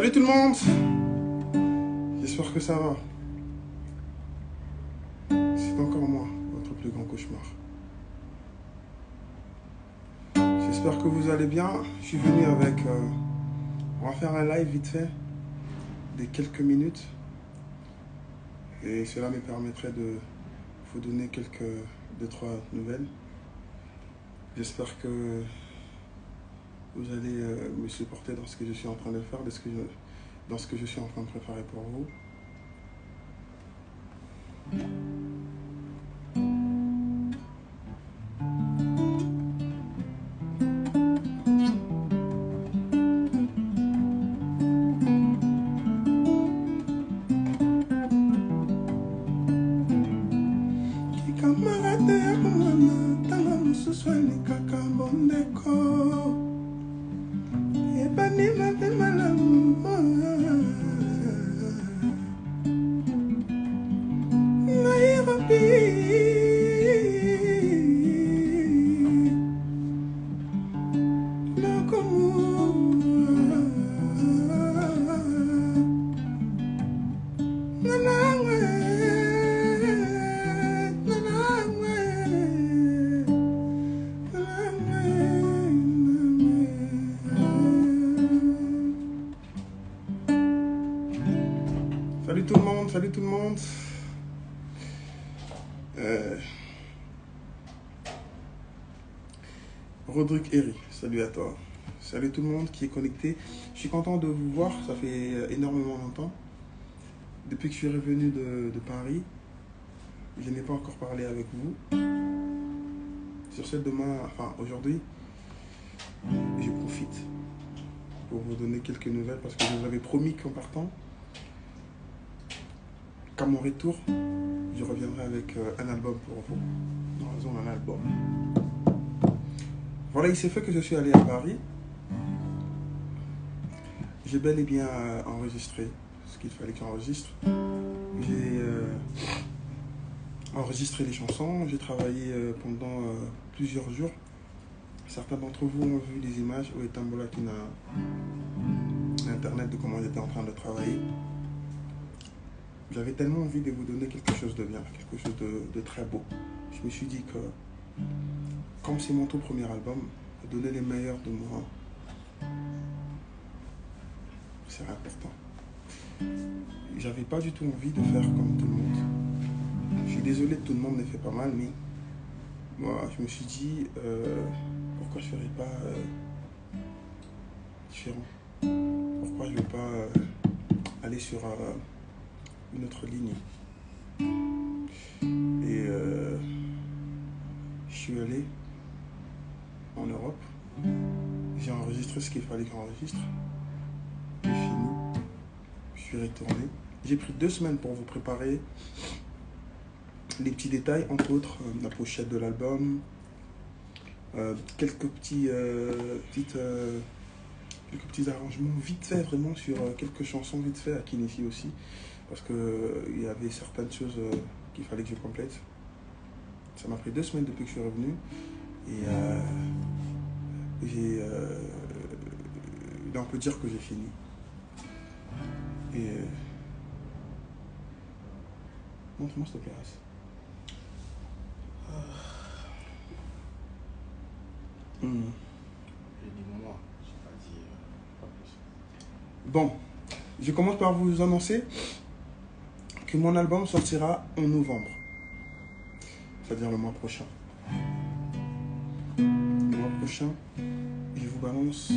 Salut tout le monde. J'espère que ça va. C'est encore moi, votre plus grand cauchemar. J'espère que vous allez bien. Je suis venu avec... on va faire un live vite fait, de quelques minutes. Et cela me permettrait de vous donner deux, trois nouvelles. J'espère que vous allez me supporter dans ce que je suis en train de faire, dans ce que je suis en train de préparer pour vous. Salut tout le monde. Rodrigue Herry, salut à toi. Salut tout le monde qui est connecté. Je suis content de vous voir, ça fait énormément longtemps. Depuis que je suis revenu de Paris, je n'ai pas encore parlé avec vous. Sur ce, aujourd'hui, je profite pour vous donner quelques nouvelles parce que je vous avais promis qu'en partant, qu'à mon retour, je reviendrai avec un album pour vous. Nous avons un album. Voilà, il s'est fait que je suis allé à Paris. J'ai bel et bien enregistré ce qu'il fallait que j'enregistre. J'ai enregistré les chansons. J'ai travaillé pendant plusieurs jours. Certains d'entre vous ont vu les images où Tambola qui n'a l'internet de comment j'étais en train de travailler. J'avais tellement envie de vous donner quelque chose de bien, quelque chose de très beau. Je me suis dit que, comme c'est mon tout premier album, donner les meilleurs de moi, c'est important. J'avais pas du tout envie de faire comme tout le monde. Je suis désolé que tout le monde ne fait pas mal, mais moi, je me suis dit, pourquoi je ne ferais pas différent? Pourquoi je ne vais pas aller sur une autre ligne? Et je suis allé en Europe, j'ai enregistré ce qu'il fallait que j'enregistre, j'ai fini, je suis retourné. J'ai pris 2 semaines pour vous préparer les petits détails, entre autres la pochette de l'album, quelques petits arrangements vite fait, vraiment sur quelques chansons vite fait à Kinefi aussi, parce qu'il y avait certaines choses qu'il fallait que je complète. Ça m'a pris 2 semaines depuis que je suis revenu et on peut dire que j'ai fini. Et montre-moi s'il te plaît. J'ai dit moment, j'ai pas dit pas plus. Bon, je commence par vous annoncer que mon album sortira en novembre, c'est-à-dire le mois prochain. Le mois prochain, je vous balance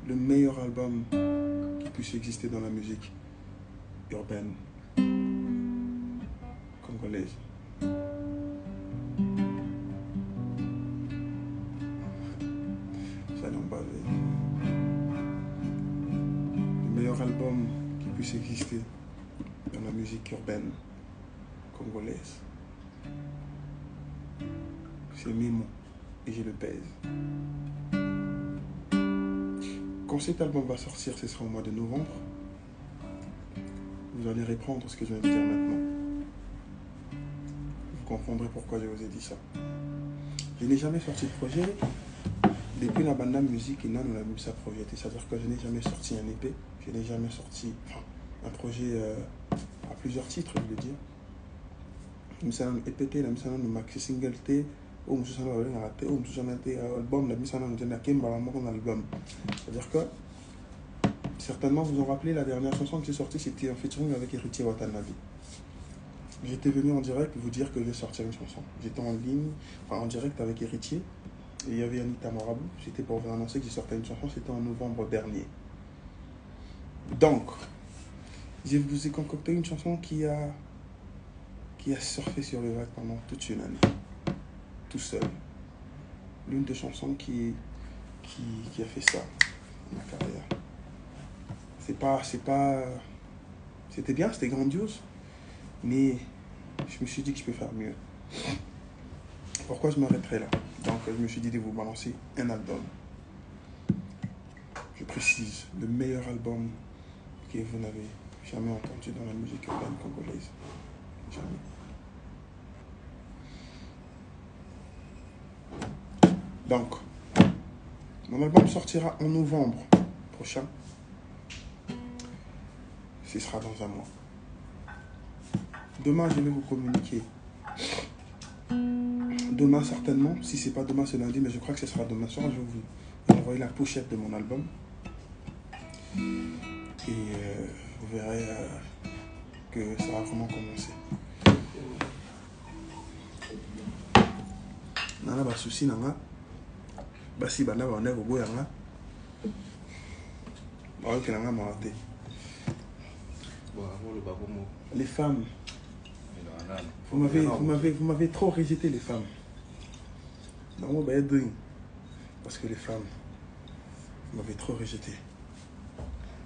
le meilleur album qui puisse exister dans la musique urbaine congolaise. Ça n'en bavé. Le meilleur album qui puisse exister dans la musique urbaine congolaise. C'est mes mots et je le pèse. Quand cet album va sortir, ce sera au mois de novembre. Vous allez reprendre ce que je viens de dire maintenant. Vous comprendrez pourquoi je vous ai dit ça. Je n'ai jamais sorti de projet depuis la bande de musique, il y a un projet. C'est-à-dire que je n'ai jamais sorti un EP, je n'ai jamais sorti un projet à plusieurs titres, je veux dire. Je me suis EPT, je me suis maxi single T, ou je me suis raté, ou je me suis album, je me suis album. C'est-à-dire que certainement vous vous rappelez, la dernière chanson que j'ai sortie, c'était un featuring avec Héritier Watanabe. J'étais venu en direct vous dire que je vais sortir une chanson. J'étais en ligne, en direct avec Héritier, et il y avait Anita Morabou. J'étais pour vous annoncer que j'ai sorti une chanson, c'était en novembre dernier. Donc, je vous ai concocté une chanson qui a surfé sur les vagues pendant toute une année, tout seul. L'une des chansons qui a fait ça, ma carrière. C'était bien, c'était grandiose, mais je me suis dit que je peux faire mieux. Pourquoi je m'arrêterai là? Donc je me suis dit de vous balancer un album. Je précise, le meilleur album que vous n'avez jamais entendu dans la musique urbaine congolaise. Jamais. Donc, mon album sortira en novembre prochain. Ce sera dans un mois. Demain, je vais vous communiquer. Demain, certainement. Si ce n'est pas demain, c'est lundi, mais je crois que ce sera demain soir. Je vais vous envoyer la pochette de mon album. Et vous verrez que ça va vraiment commencer. Nana ba souci nanga. Basi bana ba ndeko boyanga. Ba ok nanga maraté. Les femmes. Vous m'avez trop rejeté les femmes. Non, bah, parce que les femmes, vous m'avez trop rejeté.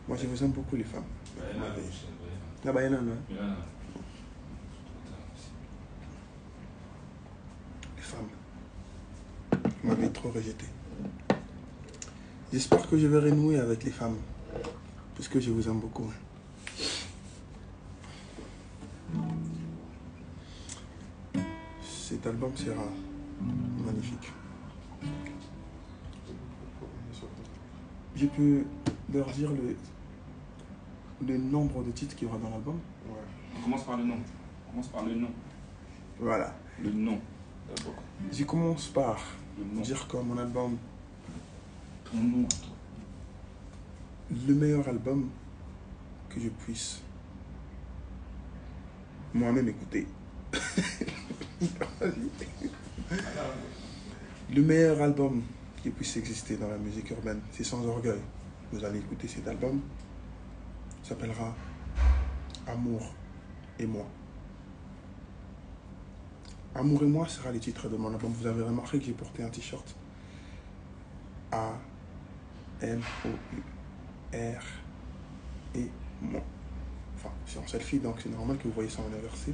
Moi, je vous aime beaucoup, les femmes. Les femmes, vous m'avez trop rejeté. J'espère que je vais renouer avec les femmes, parce que je vous aime beaucoup. Cet album sera magnifique. Je peux leur dire le nombre de titres qu'il y aura dans l'album. Ouais. On commence par le nom. Voilà. Le nom, d'abord. Je commence par dire que mon album, ton nom. le meilleur album que je puisse moi-même écouter. Le meilleur album qui puisse exister dans la musique urbaine, c'est Sans Orgueil. Vous allez écouter cet album. Il s'appellera Amour et moi. Amour et moi sera le titre de mon album. Vous avez remarqué que j'ai porté un t-shirt A-M-O-U-R et moi. Enfin, c'est en selfie, donc c'est normal que vous voyez ça en inversé.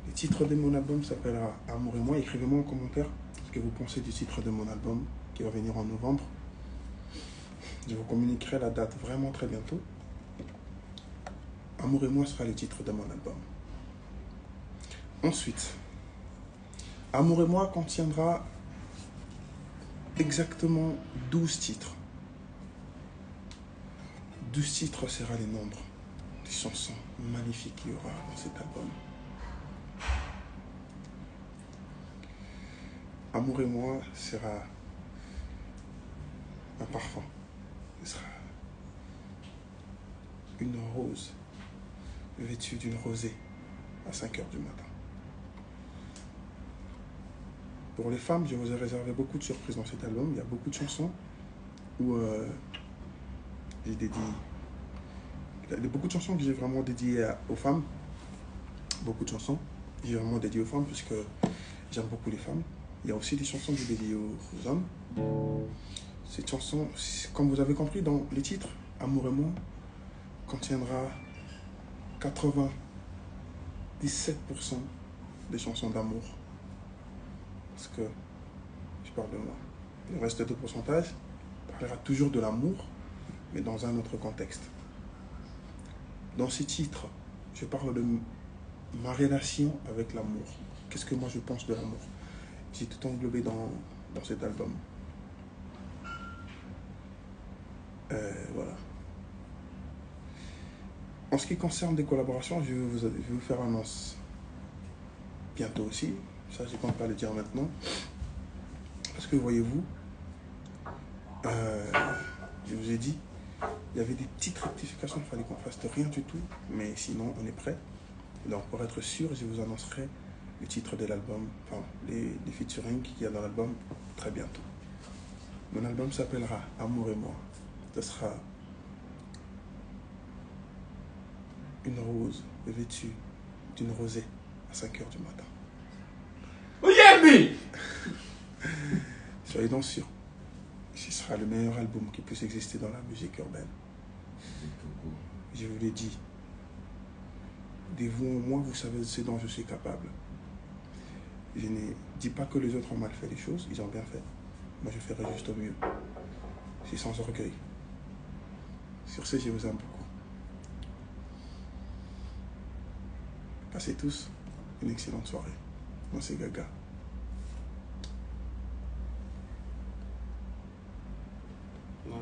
Le titre de mon album s'appellera Amour et moi. Écrivez-moi en commentaire ce que vous pensez du titre de mon album qui va venir en novembre. Je vous communiquerai la date vraiment très bientôt. Amour et moi sera le titre de mon album. Ensuite, Amour et moi contiendra exactement 12 titres. 12 titres sera les nombres des chansons magnifiques qu'il y aura dans cet album. Amour et moi sera un parfum. Ce sera une rose vêtue d'une rosée à 5 h du matin. Pour les femmes, je vous ai réservé beaucoup de surprises dans cet album. Il y a beaucoup de chansons où j'ai dédié. Il y a beaucoup de chansons que j'ai vraiment dédiées aux femmes. Beaucoup de chansons que j'ai vraiment dédiées aux femmes puisque j'aime beaucoup les femmes. Il y a aussi des chansons que j'ai dédiées aux hommes. Cette chanson, comme vous avez compris dans les titres, Amour et moi contiendra 97% des chansons d'amour. Parce que je parle de moi. Le reste de pourcentage parlera toujours de l'amour, mais dans un autre contexte. Dans ces titres, je parle de ma relation avec l'amour. Qu'est-ce que moi je pense de l'amour? J'ai tout englobé dans cet album. Voilà. En ce qui concerne des collaborations, je vais vous faire annonce bientôt aussi. Ça, je ne compte pas le dire maintenant. Parce que voyez-vous, je vous ai dit, il y avait des petites rectifications, il fallait qu'on fasse de rien du tout. Mais sinon, on est prêt. Donc, pour être sûr, je vous annoncerai le titre de l'album, enfin, les featuring qu'il y a dans l'album très bientôt. Mon album s'appellera Amour et moi. Ce sera une rose vêtue d'une rosée à 5 h du matin. Soyez donc sûrs, ce sera le meilleur album qui puisse exister dans la musique urbaine. Je vous l'ai dit. De vous en moi, vous savez ce dont je suis capable. Je ne dis pas que les autres ont mal fait les choses, ils ont bien fait. Moi, je ferai juste au mieux. C'est sans orgueil. Sur ce, je vous aime beaucoup. Passez tous une excellente soirée. Moi, c'est Gaga. Non,